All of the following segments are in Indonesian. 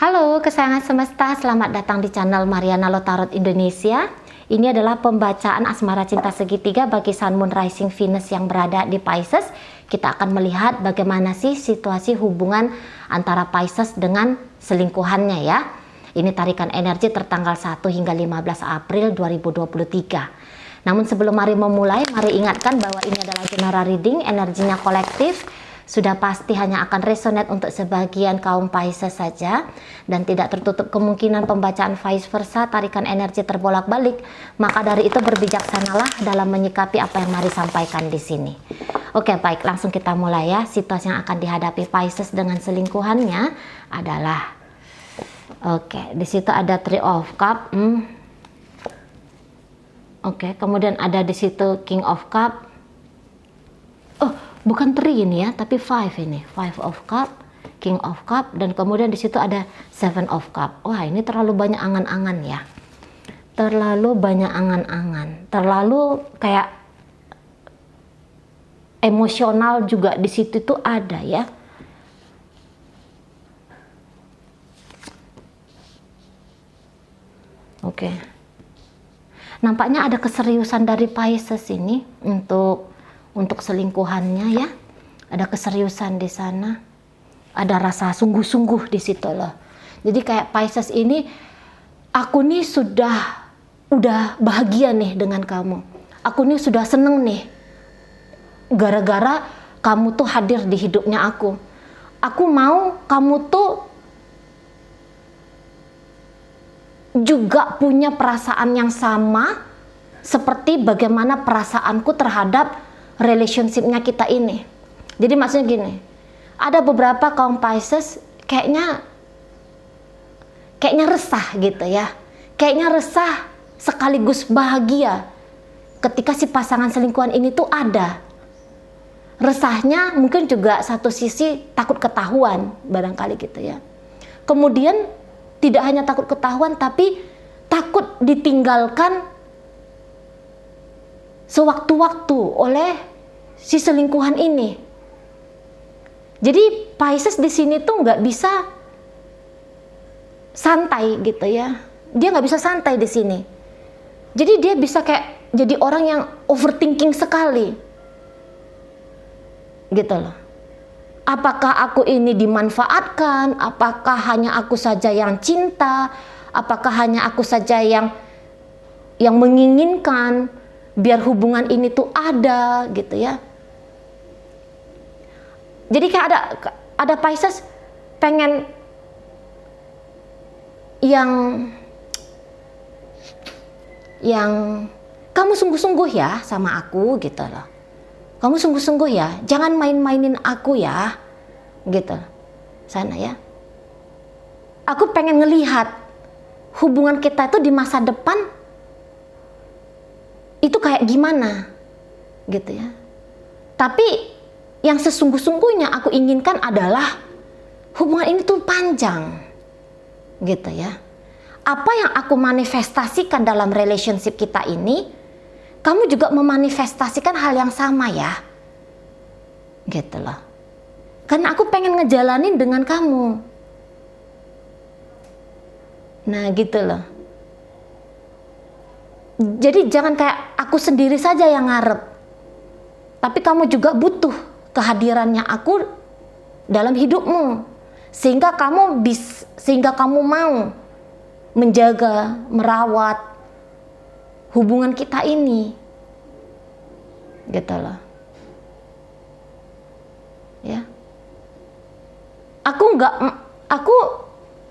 Halo kesayangan semesta, selamat datang di channel Mariana Lotarot Indonesia. Ini adalah pembacaan asmara cinta segitiga bagi Sun Moon Rising Venus yang berada di Pisces. Kita akan melihat bagaimana sih situasi hubungan antara Pisces dengan selingkuhannya ya. Ini tarikan energi tertanggal 1 hingga 15 April 2023. Namun sebelum mari memulai, mari ingatkan bahwa ini adalah general reading, energinya kolektif. Sudah pasti hanya akan resonate untuk sebagian kaum Pisces saja dan tidak tertutup kemungkinan pembacaan vice versa, tarikan energi terbolak-balik. Maka dari itu berbijaksanalah dalam menyikapi apa yang mari sampaikan di sini. Oke, baik, langsung kita mulai ya. Situasi yang akan dihadapi Pisces dengan selingkuhannya adalah di situ ada Three of Cup. Kemudian ada di situ King of Cup. Bukan 3 ini ya, tapi 5 ini. 5 of Cup, King of Cup, dan kemudian di situ ada 7 of Cup. Wah, ini terlalu banyak angan-angan ya. Terlalu banyak angan-angan. Terlalu kayak emosional juga di situ tuh ada ya. Nampaknya ada keseriusan dari Pisces ini untuk selingkuhannya ya. Ada keseriusan di sana. Ada rasa sungguh-sungguh di situ loh. Jadi kayak Pisces ini, aku nih udah bahagia nih dengan kamu. Aku nih sudah seneng nih. Gara-gara kamu tuh hadir di hidupnya aku. Aku mau kamu tuh juga punya perasaan yang sama seperti bagaimana perasaanku terhadap relationship-nya kita ini. Jadi maksudnya gini, ada beberapa kaum Pisces kayaknya resah gitu ya. Kayaknya resah sekaligus bahagia ketika si pasangan selingkuhan ini tuh ada. Resahnya mungkin juga satu sisi takut ketahuan barangkali gitu ya. Kemudian tidak hanya takut ketahuan tapi takut ditinggalkan sewaktu-waktu oleh si selingkuhan ini. Jadi Pisces di sini tuh nggak bisa santai gitu ya. Dia nggak bisa santai di sini. Jadi dia bisa kayak jadi orang yang overthinking sekali, gitu loh. Apakah aku ini dimanfaatkan? Apakah hanya aku saja yang cinta? Apakah hanya aku saja yang menginginkan biar hubungan ini tuh ada gitu ya. Jadi kayak ada Pisces pengen yang kamu sungguh-sungguh ya sama aku gitu loh. Kamu sungguh-sungguh ya, jangan main-mainin aku ya gitu. Sana ya. Aku pengen ngelihat hubungan kita itu di masa depan itu kayak gimana gitu ya. Tapi yang sesungguh-sungguhnya aku inginkan adalah hubungan ini tuh panjang gitu ya. Apa yang aku manifestasikan dalam relationship kita ini, kamu juga memanifestasikan hal yang sama ya, gitu loh. Karena aku pengen ngejalanin dengan kamu. Nah gitu loh. Jadi jangan kayak aku sendiri saja yang ngarep, tapi kamu juga butuh kehadirannya aku dalam hidupmu, sehingga kamu mau menjaga, merawat hubungan kita ini, gitu loh. Ya, aku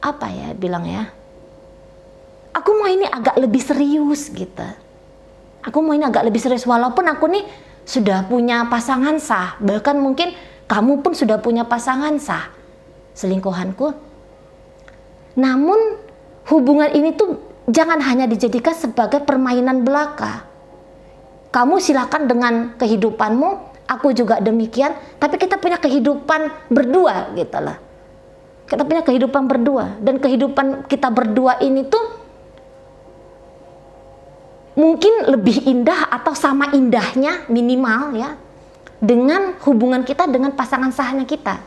apa ya bilang ya? Aku mau ini agak lebih serius gitu. Aku mau ini agak lebih serius walaupun aku nih sudah punya pasangan sah. Bahkan mungkin kamu pun sudah punya pasangan sah, selingkuhanku. Namun hubungan ini tuh jangan hanya dijadikan sebagai permainan belaka. Kamu silakan dengan kehidupanmu, aku juga demikian. Tapi kita punya kehidupan berdua gitu lah. Kita punya kehidupan berdua. Dan kehidupan kita berdua ini tuh mungkin lebih indah atau sama indahnya minimal ya dengan hubungan kita dengan pasangan sahnya kita.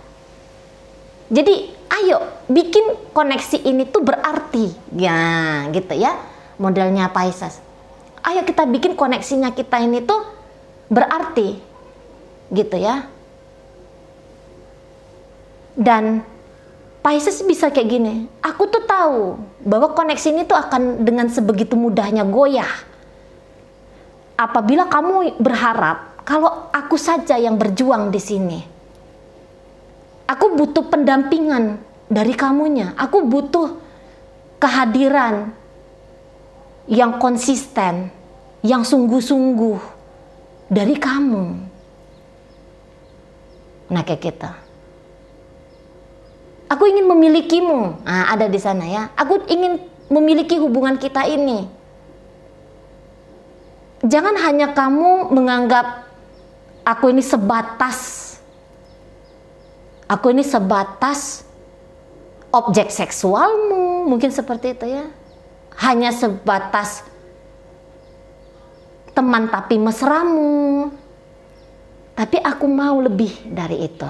Jadi Ayo bikin koneksi ini tuh berarti, ya gitu ya modelnya Pisces. Ayo kita bikin koneksinya kita ini tuh berarti, gitu ya. Dan Pisces bisa kayak gini, aku tuh tahu bahwa koneksi ini tuh akan dengan sebegitu mudahnya goyah. Apabila kamu berharap kalau aku saja yang berjuang di sini. Aku butuh pendampingan dari kamunya. Aku butuh kehadiran yang konsisten, yang sungguh-sungguh dari kamu. Nah, kayak kita. Aku ingin memilikimu. Nah, ada di sana ya. Aku ingin memiliki hubungan kita ini. Jangan hanya kamu menganggap aku ini sebatas objek seksualmu, mungkin seperti itu ya. Hanya sebatas teman tapi mesramu. Tapi aku mau lebih dari itu.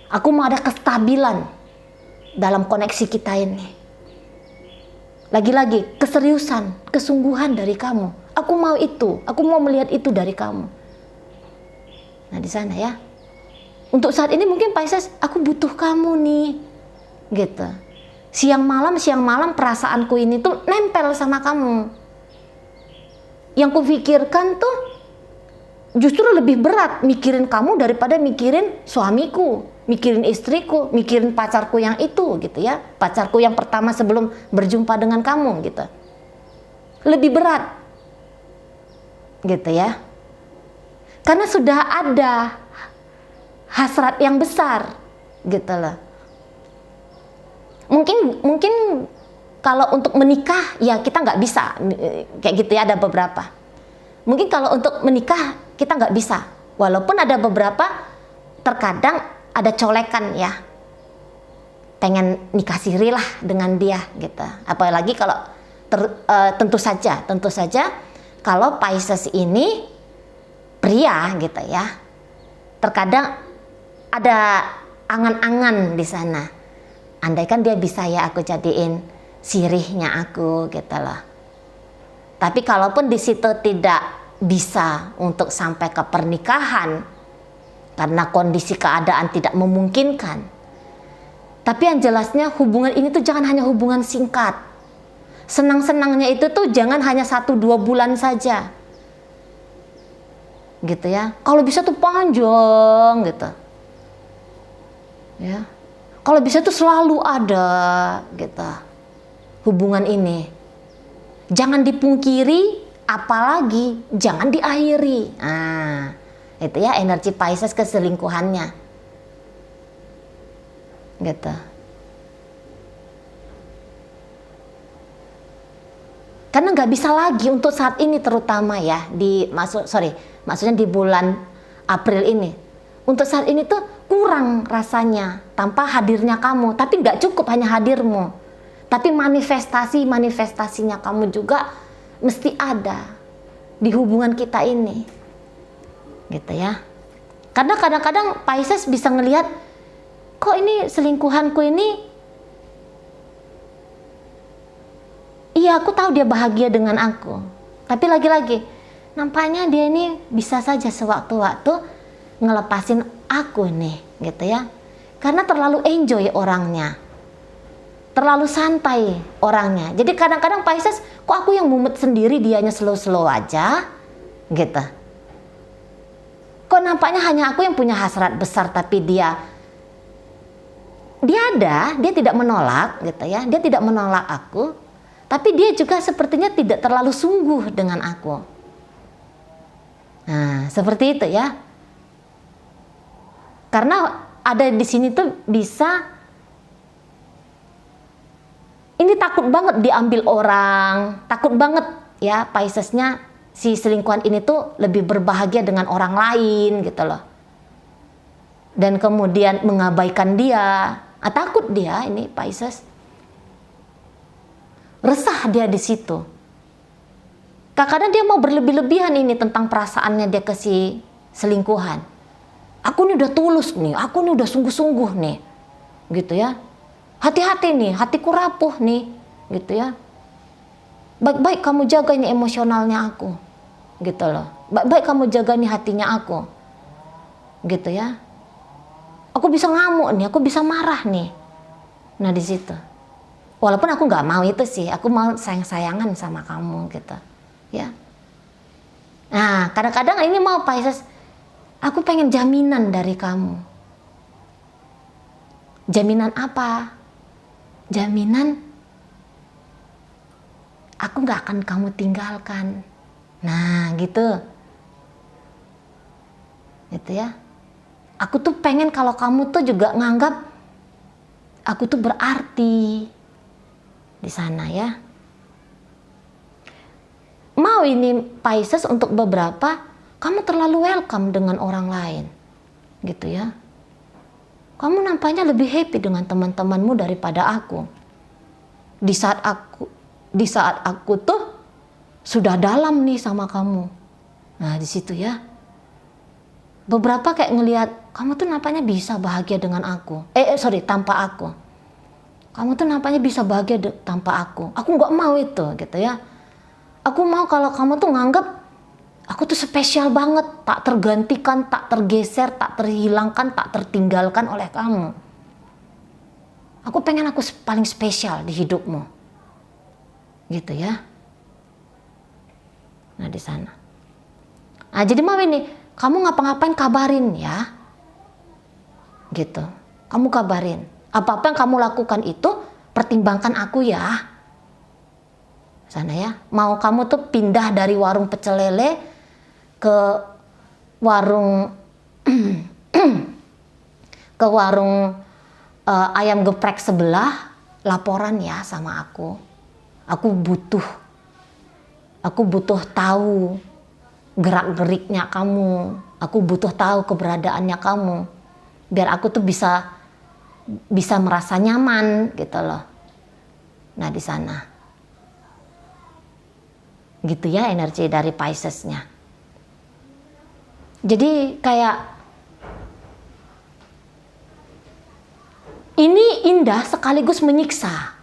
Aku mau ada kestabilan dalam koneksi kita ini. Lagi-lagi keseriusan, kesungguhan dari kamu. Aku mau itu, aku mau melihat itu dari kamu. Nah, di sana ya. Untuk saat ini mungkin Pisces, aku butuh kamu nih. Gitu. Siang malam perasaanku ini tuh nempel sama kamu. Yang kupikirkan tuh justru lebih berat mikirin kamu daripada mikirin suamiku, mikirin istriku, mikirin pacarku yang itu gitu ya. Pacarku yang pertama sebelum berjumpa dengan kamu gitu. Lebih berat. Gitu ya. Karena sudah ada hasrat yang besar gitu loh. Mungkin kalau untuk menikah ya kita nggak bisa kayak gitu ya, ada beberapa. Mungkin kalau untuk menikah kita nggak bisa, walaupun ada beberapa terkadang ada colekan ya, pengen nikah siri lah dengan dia gitu. Apalagi kalau tentu saja kalau Pisces ini pria gitu ya, terkadang ada angan-angan di sana. Andaikan dia bisa ya aku jadiin sirihnya aku gitu loh. Tapi kalaupun di situ tidak bisa untuk sampai ke pernikahan karena kondisi keadaan tidak memungkinkan. Tapi yang jelasnya hubungan ini tuh jangan hanya hubungan singkat. Senang-senangnya itu tuh jangan hanya 1-2 bulan saja. Gitu ya. Kalau bisa tuh panjang gitu. Ya, kalau bisa tuh selalu ada gitu hubungan ini. Jangan dipungkiri, apalagi jangan diakhiri. Nah, itu ya energi Pisces keselingkuhannya. Gitu. Karena nggak bisa lagi untuk saat ini terutama ya maksudnya di bulan April ini. Untuk saat ini tuh kurang rasanya tanpa hadirnya kamu. Tapi nggak cukup hanya hadirmu. Tapi manifestasinya kamu juga mesti ada di hubungan kita ini. Gitu ya. Karena kadang-kadang Pisces bisa ngelihat, kok ini selingkuhanku ini, iya aku tahu dia bahagia dengan aku. Tapi lagi-lagi, nampaknya dia ini bisa saja sewaktu-waktu ngelepasin aku nih, gitu ya. Karena terlalu enjoy orangnya. Terlalu santai orangnya. Jadi kadang-kadang Pisces, kok aku yang mumet sendiri, dianya slow-slow aja, gitu. Kok nampaknya hanya aku yang punya hasrat besar, tapi dia tidak menolak, gitu ya. Dia tidak menolak aku, tapi dia juga sepertinya tidak terlalu sungguh dengan aku. Nah, seperti itu ya. Karena ada di sini tuh bisa, ini takut banget diambil orang, takut banget ya Piscesnya si selingkuhan ini tuh lebih berbahagia dengan orang lain gitu loh. Dan kemudian mengabaikan dia, takut dia ini Pisces. Resah dia di situ. Kadang-kadang dia mau berlebih-lebihan ini tentang perasaannya dia ke si selingkuhan. Aku ini udah tulus nih, aku ini udah sungguh-sungguh nih, gitu ya. hati-hati nih, hatiku rapuh nih, gitu ya. Baik-baik kamu jaga ini emosionalnya aku, gitu loh. Baik-baik kamu jaga nih hatinya aku, gitu ya. Aku bisa ngamuk nih, aku bisa marah nih. Nah di situ, walaupun aku nggak mau itu sih, aku mau sayang-sayangan sama kamu, gitu, ya. Nah kadang-kadang ini mau Pisces, aku pengen jaminan dari kamu. Jaminan apa? Jaminan aku nggak akan kamu tinggalkan. Nah gitu ya. Aku tuh pengen kalau kamu tuh juga nganggap aku tuh berarti di sana ya. Mau ini Pisces untuk beberapa kamu terlalu welcome dengan orang lain, gitu ya. Kamu nampaknya lebih happy dengan teman-temanmu daripada aku. Di saat aku tuh sudah dalam nih sama kamu. Nah di situ ya. Beberapa kayak ngelihat kamu tuh nampaknya bisa bahagia dengan aku. Tanpa aku. Kamu tuh nampaknya bisa bahagia tanpa aku. Aku nggak mau itu, gitu ya. Aku mau kalau kamu tuh nganggap aku tuh spesial banget, tak tergantikan, tak tergeser, tak terhilangkan, tak tertinggalkan oleh kamu. Aku pengen aku paling spesial di hidupmu, gitu ya. Nah di sana. Nah jadi mau ini, kamu ngapa-ngapain kabarin ya, gitu. Kamu kabarin. Apa-apa yang kamu lakukan itu pertimbangkan aku ya. Sana ya. Mau kamu tuh pindah dari warung pecel lele ke warung ayam geprek sebelah, laporan ya sama aku. Aku butuh tahu gerak-geriknya kamu. Aku butuh tahu keberadaannya kamu. Biar aku tuh bisa merasa nyaman, gitu loh. Nah di sana. Gitu ya energi dari Pisces-nya. Jadi kayak ini indah sekaligus menyiksa.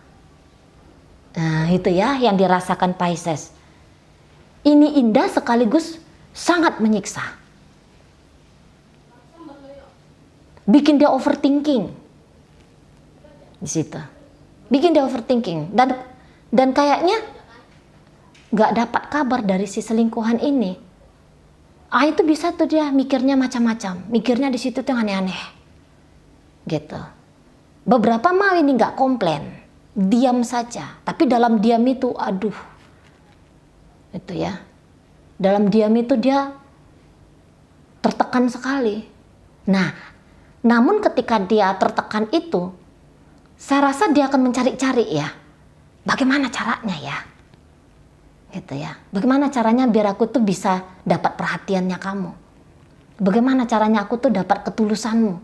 Nah itu ya yang dirasakan Pisces. Ini indah sekaligus sangat menyiksa. Bikin dia overthinking. Di situ. Bikin dia overthinking. Dan kayaknya gak dapat kabar dari si selingkuhan ini. Itu bisa tuh dia mikirnya macam-macam. Mikirnya di situ tuh aneh-aneh. Gitu. Beberapa mau ini gak komplain. Diam saja. Tapi dalam diam itu, aduh. Itu ya. Dalam diam itu dia tertekan sekali. Nah, namun ketika dia tertekan itu, saya rasa dia akan mencari-cari ya. Bagaimana caranya ya? Gitu ya. Bagaimana caranya biar aku tuh bisa dapat perhatiannya kamu? Bagaimana caranya aku tuh dapat ketulusanmu?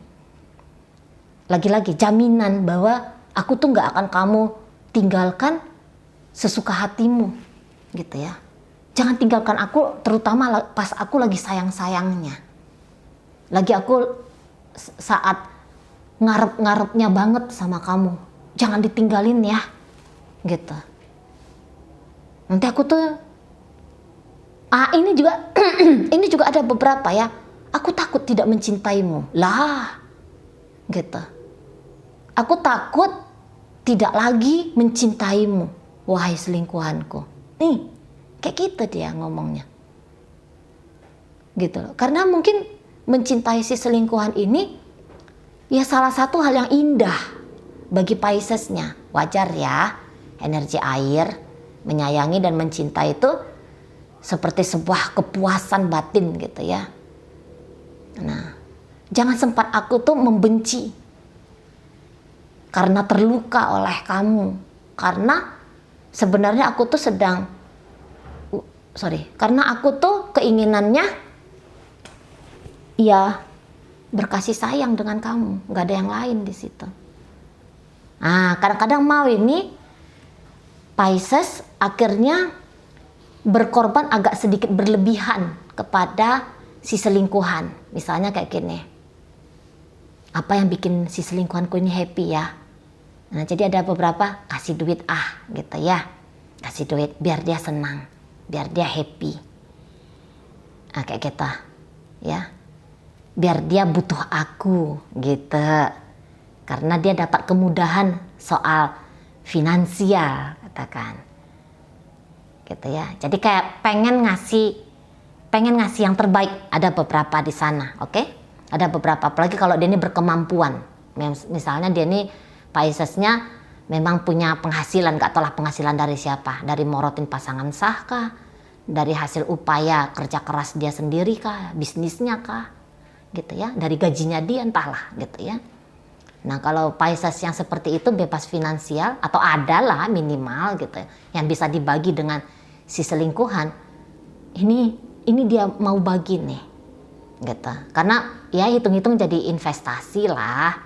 Lagi-lagi jaminan bahwa aku tuh nggak akan kamu tinggalkan sesuka hatimu, gitu ya. Jangan tinggalkan aku, terutama pas aku lagi sayang-sayangnya. Lagi aku saat ngarep-ngarepnya banget sama kamu. Jangan ditinggalin ya, gitu. Nanti aku tuh ini juga ini juga ada beberapa ya. Aku takut tidak mencintaimu. Lah. Gitu. Aku takut tidak lagi mencintaimu, wahai selingkuhanku. Nih, kayak gitu dia ngomongnya. Gitu loh. Karena mungkin mencintai si selingkuhan ini ya salah satu hal yang indah bagi Pisces-nya. Wajar ya, energi air. Menyayangi dan mencintai itu seperti sebuah kepuasan batin gitu ya. Nah, jangan sempat aku tuh membenci karena terluka oleh kamu. Karena sebenarnya aku tuh karena aku tuh keinginannya ya berkasih sayang dengan kamu, nggak ada yang lain di situ. Nah, kadang-kadang mau ini Pisces akhirnya berkorban agak sedikit berlebihan kepada si selingkuhan. Misalnya kayak gini. Apa yang bikin si selingkuhanku ini happy ya? Nah, jadi ada beberapa kasih duit gitu ya. Kasih duit biar dia senang, biar dia happy. Nah, kayak gitu ya. Biar dia butuh aku gitu. Karena dia dapat kemudahan soal finansial, katakan. Gitu ya. Jadi kayak pengen ngasih yang terbaik. Ada beberapa di sana, oke? Ada beberapa, apalagi kalau dia ini berkemampuan. Misalnya dia ini Piscesnya memang punya penghasilan, gak tahu lah penghasilan dari siapa, dari morotin pasangan sah kah, dari hasil upaya kerja keras dia sendiri kah, bisnisnya kah, gitu ya, dari gajinya dia entahlah gitu ya. Nah, kalau Pisces yang seperti itu bebas finansial atau adalah minimal gitu ya, yang bisa dibagi dengan si selingkuhan, ini dia mau bagi nih gitu, karena ya hitung-hitung jadi investasi lah,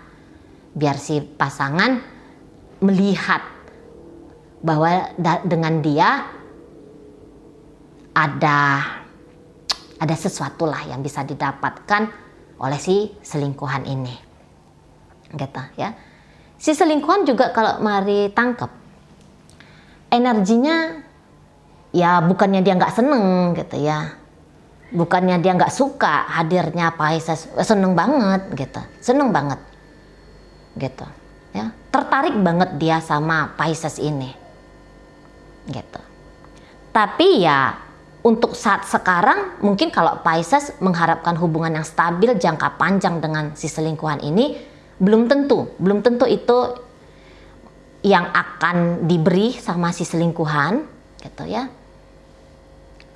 biar si pasangan melihat bahwa dengan dia ada sesuatu lah yang bisa didapatkan oleh si selingkuhan ini gitu ya. Si selingkuhan juga kalau mari tangkap energinya, ya bukannya dia nggak seneng gitu ya, bukannya dia nggak suka hadirnya Pisces, seneng banget gitu ya, tertarik banget dia sama Pisces ini gitu. Tapi ya untuk saat sekarang mungkin kalau Pisces mengharapkan hubungan yang stabil jangka panjang dengan si selingkuhan ini, belum tentu itu yang akan diberi sama si selingkuhan gitu ya.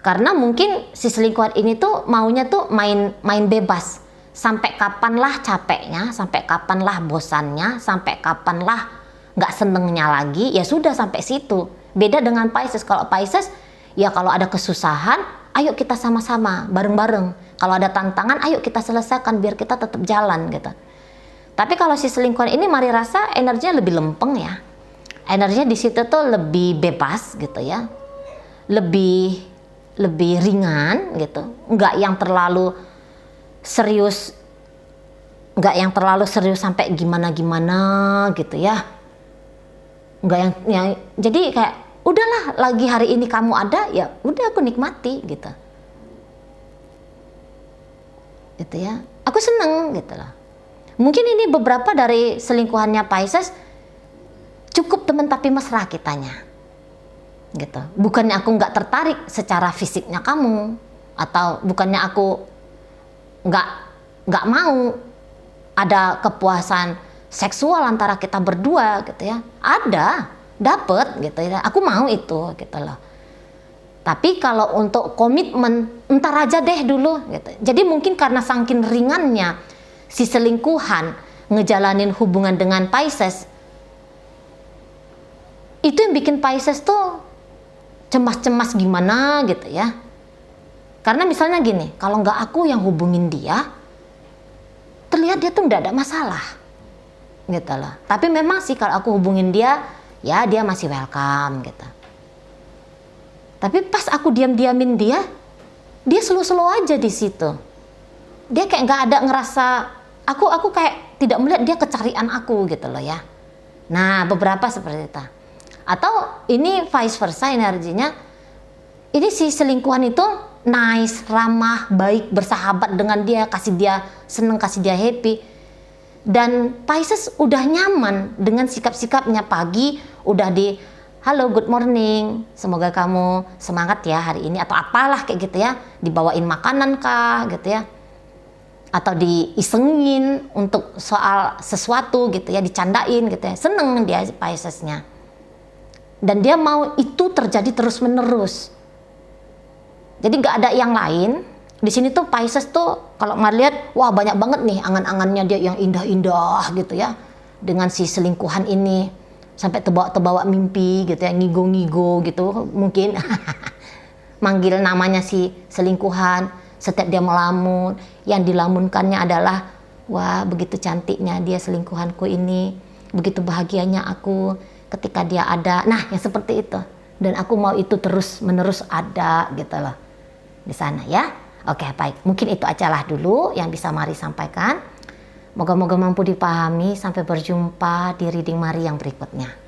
Karena mungkin si selingkuhan ini tuh maunya tuh main bebas. Sampai kapanlah capeknya, sampai kapanlah bosannya, sampai kapanlah nggak senengnya lagi, ya sudah sampai situ. Beda dengan Pisces. Kalau Pisces, ya kalau ada kesusahan, ayo kita sama-sama, bareng-bareng. Kalau ada tantangan, ayo kita selesaikan biar kita tetap jalan gitu. Tapi kalau si selingkuhan ini mari rasa energinya lebih lempeng ya. Energinya di situ tuh lebih bebas gitu ya. Lebih ringan gitu. Nggak yang terlalu serius sampai gimana gitu ya, nggak yang jadi kayak udahlah, lagi hari ini kamu ada, ya udah aku nikmati gitu ya, aku seneng gitu loh. Mungkin ini beberapa dari selingkuhannya Pisces cukup teman tapi mesra kitanya gitu. Bukannya aku nggak tertarik secara fisiknya kamu, atau bukannya aku nggak mau ada kepuasan seksual antara kita berdua gitu ya, dapet gitu ya, aku mau itu gitu loh. Tapi kalau untuk komitmen entar aja deh dulu gitu. Jadi mungkin karena saking ringannya si selingkuhan ngejalanin hubungan dengan Pisces, itu yang bikin Pisces tuh cemas-cemas gimana gitu ya. Karena misalnya gini, kalau nggak aku yang hubungin dia, terlihat dia tuh nggak ada masalah, gitu loh. Tapi memang sih kalau aku hubungin dia, ya dia masih welcome gitu. Tapi pas aku diam-diamin dia slow-slow aja di situ. Dia kayak nggak ada ngerasa, aku kayak tidak melihat dia kecarian aku gitu loh ya. Nah, beberapa seperti itu. Atau ini vice versa energinya, ini si selingkuhan itu nice, ramah, baik, bersahabat dengan dia, kasih dia seneng, kasih dia happy. Dan Pisces udah nyaman dengan sikap-sikapnya. Pagi udah di halo, good morning, semoga kamu semangat ya hari ini, atau apalah kayak gitu ya, dibawain makanan kah gitu ya, atau diisengin untuk soal sesuatu gitu ya, dicandain gitu ya, seneng dia Piscesnya. Dan dia mau itu terjadi terus menerus. Jadi nggak ada yang lain. Di sini tuh Pisces tuh kalau ngeliat, wah banyak banget nih angan-angannya dia yang indah-indah gitu ya. Dengan si selingkuhan ini. Sampai terbawa mimpi gitu ya, ngigo-ngigo gitu mungkin. Manggil namanya si selingkuhan. Setiap dia melamun, yang dilamunkannya adalah, wah begitu cantiknya dia selingkuhanku ini. Begitu bahagianya aku ketika dia ada. Nah yang seperti itu. Dan aku mau itu terus menerus ada gitu loh di sana ya. Oke, baik, mungkin itu aja lah dulu yang bisa Mari sampaikan. Moga-moga mampu dipahami. Sampai berjumpa di reading Mari yang berikutnya.